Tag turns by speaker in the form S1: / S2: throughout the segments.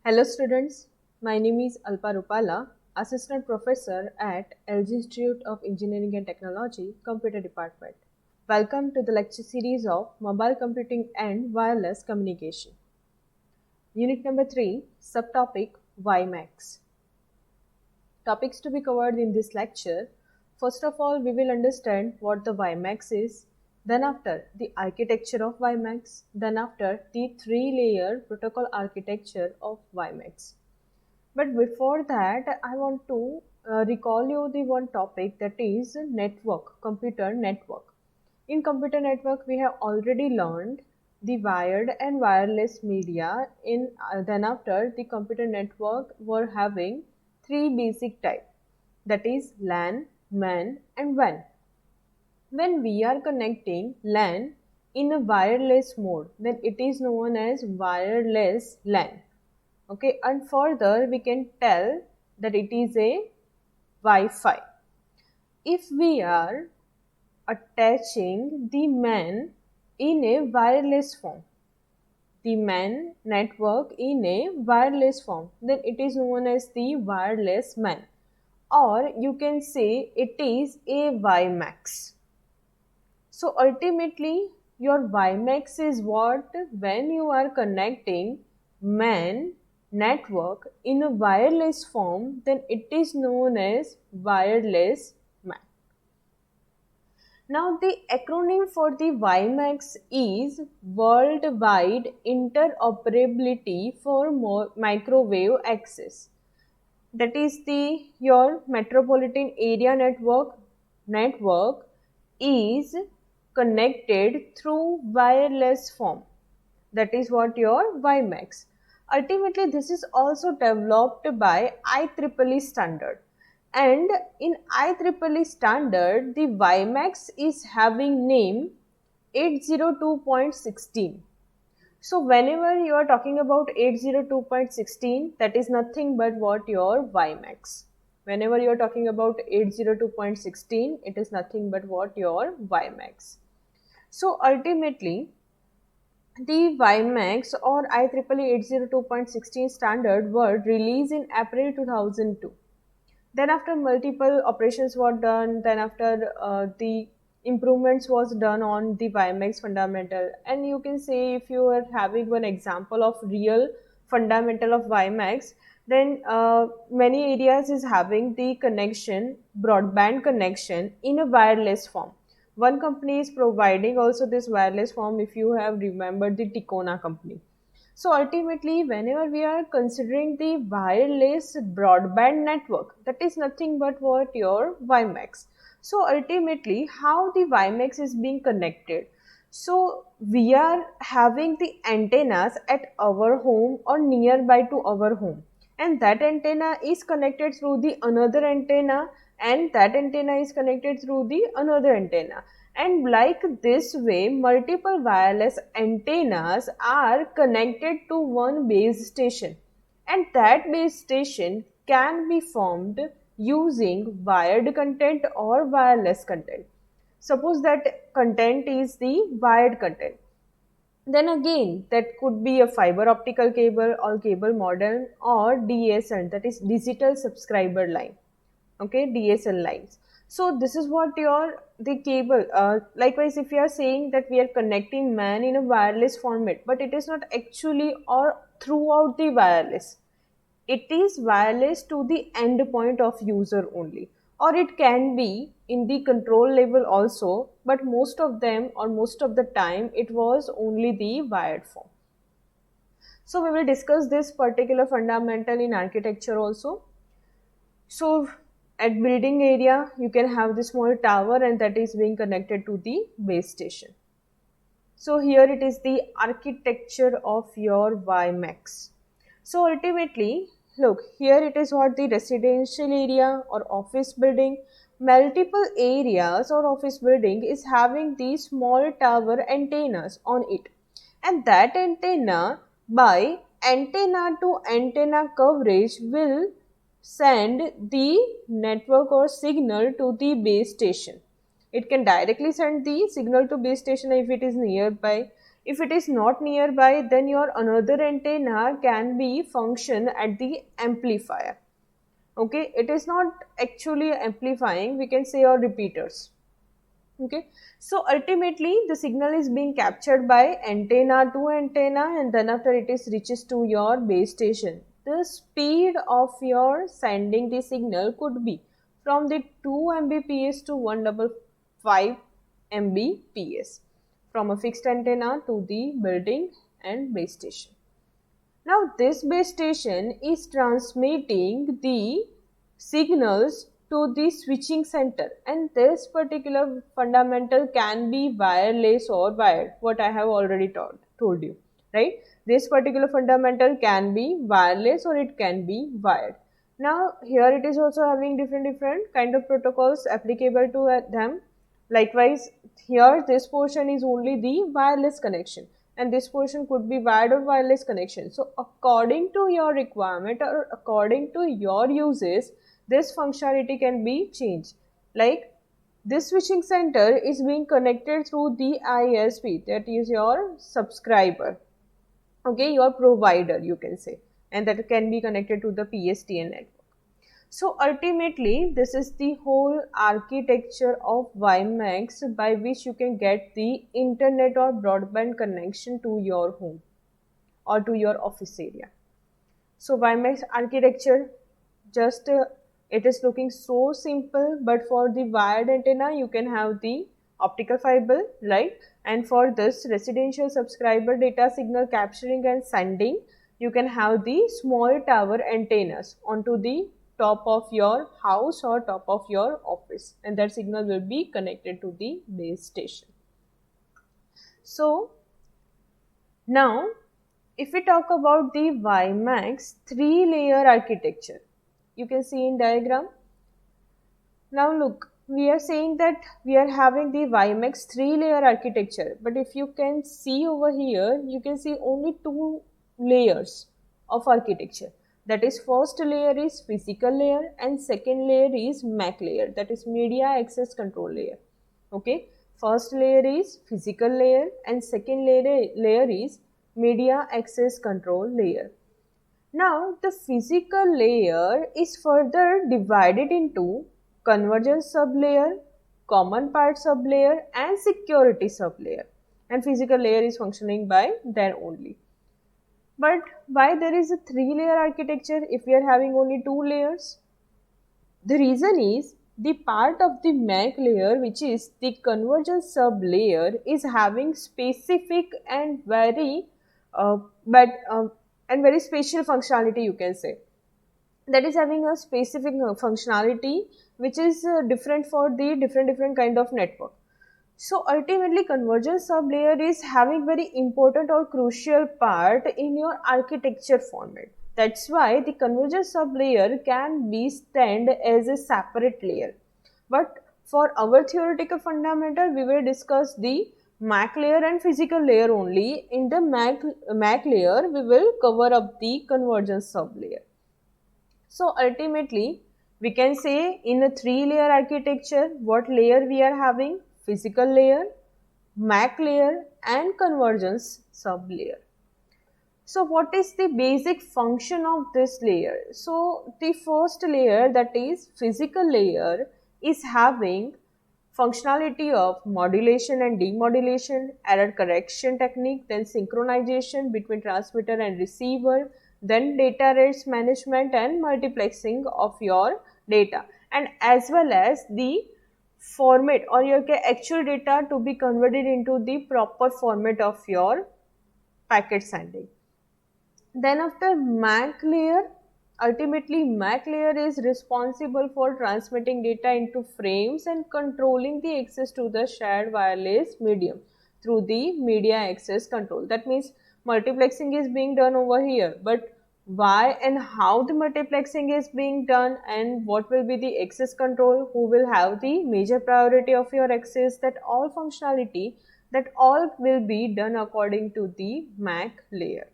S1: Hello students, my name is Alpa Rupala, Assistant Professor at LG Institute of Engineering and Technology, Computer Department. Welcome to the lecture series of Mobile Computing and Wireless Communication. Unit number 3, subtopic WiMAX. Topics to be covered in this lecture. First of all, we will understand what the WiMAX is. Then after, the architecture of WiMAX. Then after, the three-layer protocol architecture of WiMAX. But before that, I want to recall you the one topic, that is network, computer network. In computer network, we have already learned the wired and wireless media. Then after, the computer network were having three basic type, that is LAN, MAN and WAN. When we are connecting LAN in a wireless mode, then it is known as wireless LAN. Okay, and further we can tell that it is a Wi-Fi. If we are attaching the MAN in a wireless form, the MAN network in a wireless form, then it is known as the wireless MAN, or you can say it is a WiMAX. So ultimately your WiMAX is what? When you are connecting MAN network in a wireless form, then it is known as wireless MAN. Now the acronym for the WiMAX is Worldwide Interoperability for Microwave Access. That is your metropolitan area network is connected through wireless form. That is what your WiMAX. Ultimately, this is also developed by IEEE standard. And in IEEE standard, the WiMAX is having name 802.16. So whenever you are talking about 802.16, that is nothing but what your WiMAX. Whenever you are talking about 802.16, it is nothing but what your WiMAX. So ultimately, the WiMAX or IEEE 802.16 standard were released in April 2002. Then after multiple operations were done, then after the improvements was done on the WiMAX fundamental, and you can say if you are having one example of real fundamental of WiMAX, then many areas is having the connection, broadband connection in a wireless form. One company is providing also this wireless form, if you have remembered the Ticona company. So ultimately, whenever we are considering the wireless broadband network, that is nothing but what your WiMAX. So ultimately, how the WiMAX is being connected. So we are having the antennas at our home or nearby to our home, and that antenna is connected through the another antenna, and that antenna is connected through the another antenna. And like this way, multiple wireless antennas are connected to one base station, and that base station can be formed using wired content or wireless content. Suppose that content is the wired content. Then again, that could be a fiber optical cable or cable modem or DSL, that is digital subscriber line. Okay, DSL lines. So this is what your the cable. Likewise, if you are saying that we are connecting MAN in a wireless format, but it is not actually or throughout the wireless. It is wireless to the end point of user only, or it can be in the control level also, but most of them or most of the time it was only the wired form. So we will discuss this particular fundamental in architecture also. So at building area, you can have the small tower, and that is being connected to the base station. So here it is the architecture of your WiMAX. So ultimately, look, here it is what the residential area or office building, multiple areas or office building is having these small tower antennas on it. And that antenna, by antenna to antenna coverage, will send the network or signal to the base station. It can directly send the signal to base station if it is nearby. If it is not nearby, then your another antenna can be function at the amplifier. Okay, it is not actually amplifying, we can say, or repeaters. Okay, so ultimately the signal is being captured by antenna to antenna, and then after it is reaches to your base station. The speed of your sending the signal could be from the 2 Mbps to 155 Mbps from a fixed antenna to the building and base station. Now this base station is transmitting the signals to the switching center, and this particular fundamental can be wireless or wired, what I have already told you, right? This particular fundamental can be wireless or it can be wired. Now here it is also having different kind of protocols applicable to them. Likewise, here this portion is only the wireless connection, and this portion could be wired or wireless connection. So according to your requirement or according to your uses, this functionality can be changed. Like this switching center is being connected through the ISP, that is your subscriber, okay, your provider you can say, and that can be connected to the PSTN network. So ultimately, this is the whole architecture of WiMAX by which you can get the internet or broadband connection to your home or to your office area. So WiMAX architecture, just it is looking so simple, but for the wired antenna you can have the optical fiber, right? And for this residential subscriber data signal capturing and sending, you can have the small tower antennas onto the top of your house or top of your office, and that signal will be connected to the base station. So now if we talk about the WiMAX 3-layer architecture, you can see in diagram. Now look, we are saying that we are having the WiMAX 3-layer architecture, but if you can see over here, you can see only 2 layers of architecture. That is, first layer is physical layer and second layer is MAC layer, that is media access control layer. Okay, first layer is physical layer and second layer is media access control layer. Now the physical layer is further divided into convergence sublayer, common part sublayer and security sublayer, and physical layer is functioning by there only. But why there is a 3-layer architecture if we are having only 2 layers? The reason is the part of the MAC layer, which is the convergence sublayer, is having specific and very and very special functionality, you can say. That is having a specific functionality which is different for the different kind of network. So ultimately convergence sublayer is having very important or crucial part in your architecture format. That's why the convergence sublayer can be stand as a separate layer. But for our theoretical fundamental, we will discuss the MAC layer and physical layer only. In the MAC layer, we will cover up the convergence sublayer. So ultimately, we can say in a 3-layer architecture, what layer we are having? Physical layer, MAC layer and convergence sublayer. So what is the basic function of this layer? So the first layer, that is physical layer, is having functionality of modulation and demodulation, error correction technique, then synchronization between transmitter and receiver, then data rates management and multiplexing of your data, and as well as the format or your actual data to be converted into the proper format of your packet sending. Then after MAC layer, ultimately MAC layer is responsible for transmitting data into frames and controlling the access to the shared wireless medium through the media access control. That means multiplexing is being done over here, but why and how the multiplexing is being done and what will be the access control, who will have the major priority of your access, that all functionality, that all will be done according to the MAC layer.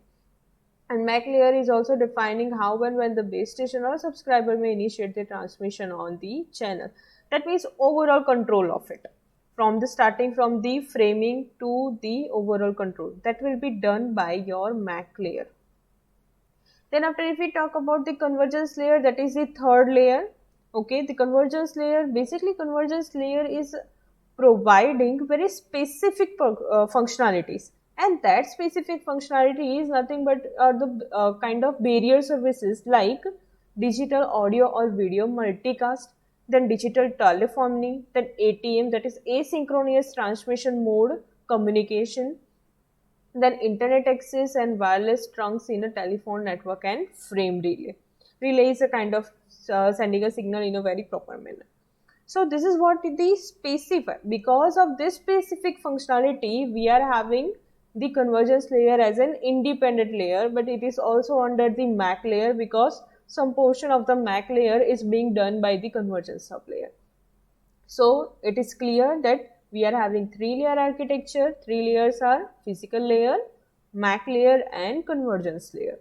S1: And MAC layer is also defining how and when the base station or subscriber may initiate the transmission on the channel. That means overall control of it. from the starting from the framing to the overall control. That will be done by your MAC layer. Then after, if we talk about the convergence layer, that is the third layer. Okay, the convergence layer, basically convergence layer is providing very specific functionalities, and that specific functionality is nothing but the kind of barrier services like digital audio or video multicast, then digital telephony, then ATM, that is asynchronous transmission mode communication, then internet access and wireless trunks in a telephone network, and frame relay. Relay is a kind of sending a signal in a very proper manner. So this is what the specify. Because of this specific functionality, we are having the convergence layer as an independent layer, but it is also under the MAC layer because some portion of the MAC layer is being done by the convergence sublayer. So it is clear that we are having 3-layer architecture. 3 layers are physical layer, MAC layer and convergence layer.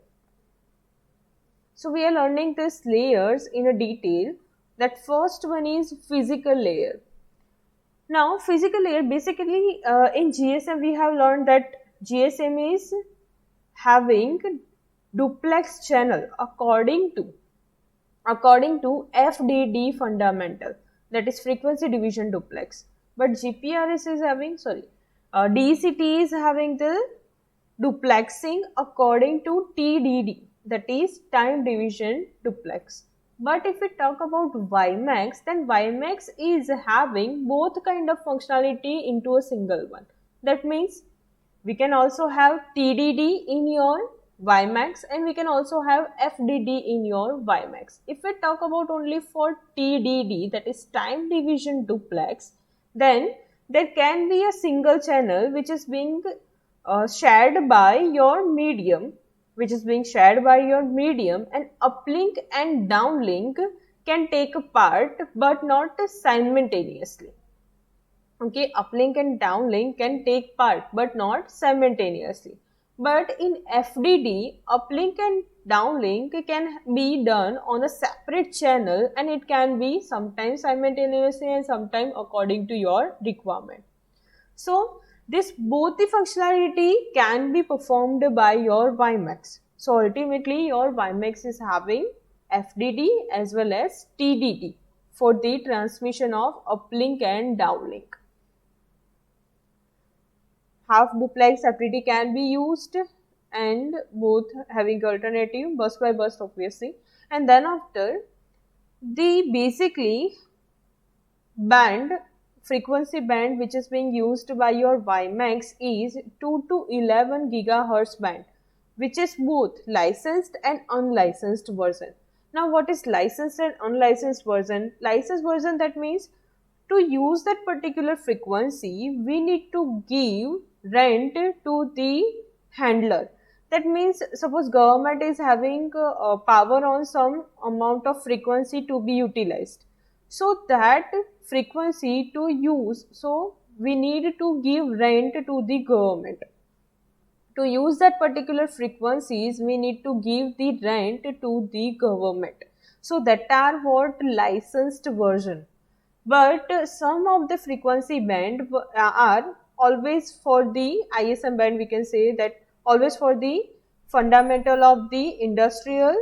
S1: So we are learning these layers in a detail. That first one is physical layer. Now physical layer, basically in GSM we have learned that GSM is having duplex channel according to FDD fundamental, that is frequency division duplex. But GPRS is having, DCT is having the duplexing according to TDD, that is time division duplex. But if we talk about WiMAX, then WiMAX is having both kind of functionality into a single one. That means we can also have TDD in your WiMAX and we can also have FDD in your WiMAX. If we talk about only for TDD, that is time division duplex, then there can be a single channel which is being shared by your medium, and uplink and downlink can take a part but not simultaneously. Okay, uplink and downlink can take part but not simultaneously. But in FDD, uplink and downlink can be done on a separate channel and it can be sometimes simultaneously and sometimes according to your requirement. So this both the functionality can be performed by your WiMAX. So ultimately your WiMAX is having FDD as well as TDD for the transmission of uplink and downlink. Half duplex FDD can be used and both having alternative bus by bus obviously. And then after, the basically frequency band which is being used by your WiMAX is 2 to 11 gigahertz band, which is both licensed and unlicensed version. Now what is licensed and unlicensed version? Licensed version, that means to use that particular frequency, we need to give rent to the handler. That means suppose government is having power on some amount of frequency to be utilized. So that frequency to use, so we need to give rent to the government. To use that particular frequencies, we need to give the rent to the government. So that are what licensed version. But some of the frequency band are always for the ISM band, we can say that always for the fundamental of the industrial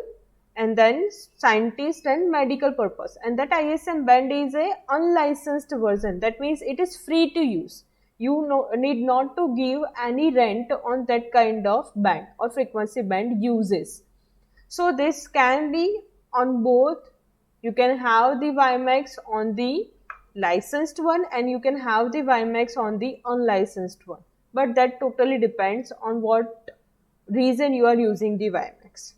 S1: and then scientist and medical purpose, and that ISM band is a unlicensed version. That means it is free to use. You need not to give any rent on that kind of band or frequency band uses. So this can be on both. You can have the WiMAX on the licensed one and you can have the WiMAX on the unlicensed one. But that totally depends on what reason you are using the WiMAX.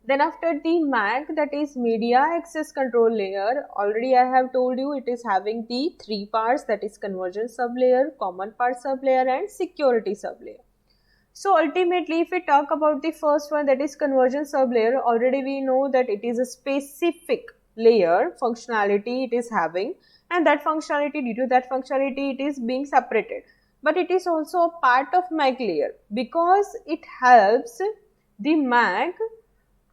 S1: Then after the MAC, that is media access control layer, already I have told you it is having the 3 parts, that is convergence sublayer, common part sublayer and security sublayer. So ultimately, if we talk about the first one, that is convergence sublayer, already we know that it is a specific layer functionality it is having, and that functionality, due to that functionality, it is being separated. But it is also a part of MAC layer because it helps the MAC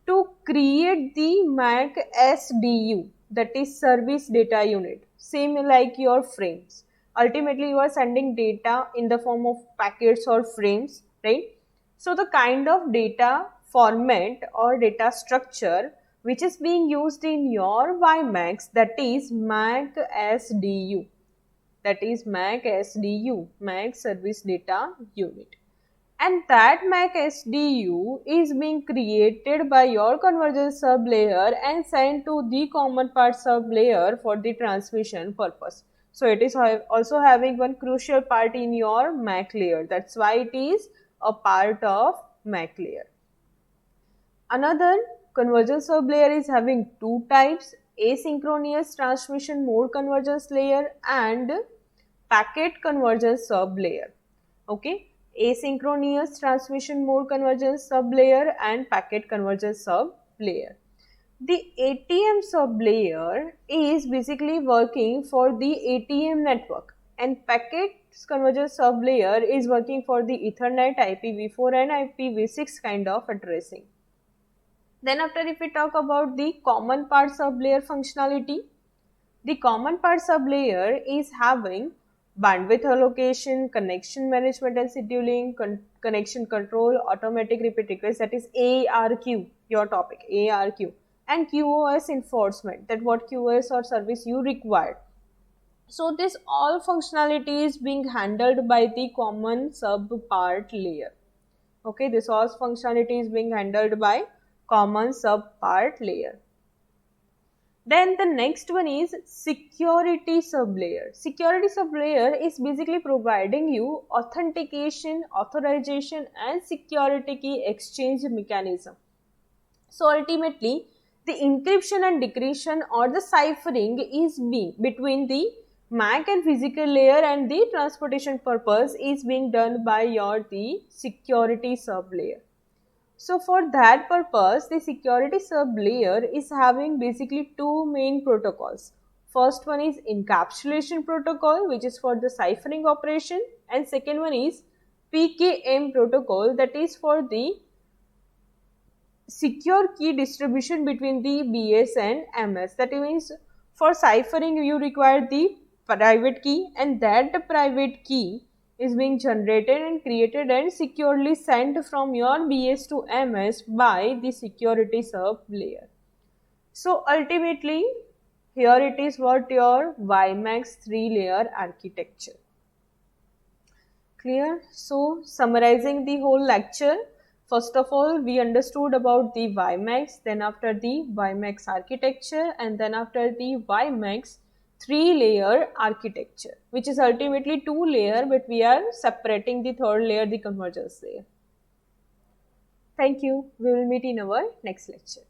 S1: to create the MAC SDU. that is service data unit, same like your frames. Ultimately, you are sending data in the form of packets or frames, right? So the kind of data format or data structure which is being used in your WiMAX, that is MAC SDU. That is MAC SDU, MAC Service Data Unit. And that MAC SDU is being created by your convergence sublayer and sent to the common part sublayer for the transmission purpose. So it is also having one crucial part in your MAC layer. That's why it is a part of MAC layer. Another convergence sublayer is having two types: asynchronous transmission mode convergence layer and packet convergence sublayer. Okay, asynchronous transmission mode convergence sublayer and packet convergence sublayer. The ATM sublayer is basically working for the ATM network, and packet convergence sublayer is working for the Ethernet, IPv4 and IPv6 kind of addressing. Then after, if we talk about the common part sublayer functionality, the common part sublayer is having bandwidth allocation, connection management and scheduling, connection control, automatic repeat request, that is ARQ, your topic, ARQ, and QoS enforcement, that what QoS or service you require. So this all functionality is being handled by the common sub part layer. Okay, this all functionality is being handled by common sub part layer. Then the next one is security sublayer. Security sublayer is basically providing you authentication, authorization and security key exchange mechanism. So ultimately, the encryption and decryption or the ciphering is being between the MAC and physical layer, and the transportation purpose is being done by your the security sublayer. So for that purpose, the security sublayer is having basically two main protocols. First one is encapsulation protocol, which is for the ciphering operation, and second one is PKM protocol, that is for the secure key distribution between the BS and MS. That means for ciphering you require the private key, and that private key is being generated and created and securely sent from your BS to MS by the security sub layer. So ultimately, here it is what your WiMAX 3-layer architecture. Clear? So summarizing the whole lecture, first of all, we understood about the WiMAX, then after the WiMAX architecture, and then after the WiMAX 3-layer architecture, which is ultimately 2-layer, but we are separating the third layer, the convergence layer. Thank you. We will meet in our next lecture.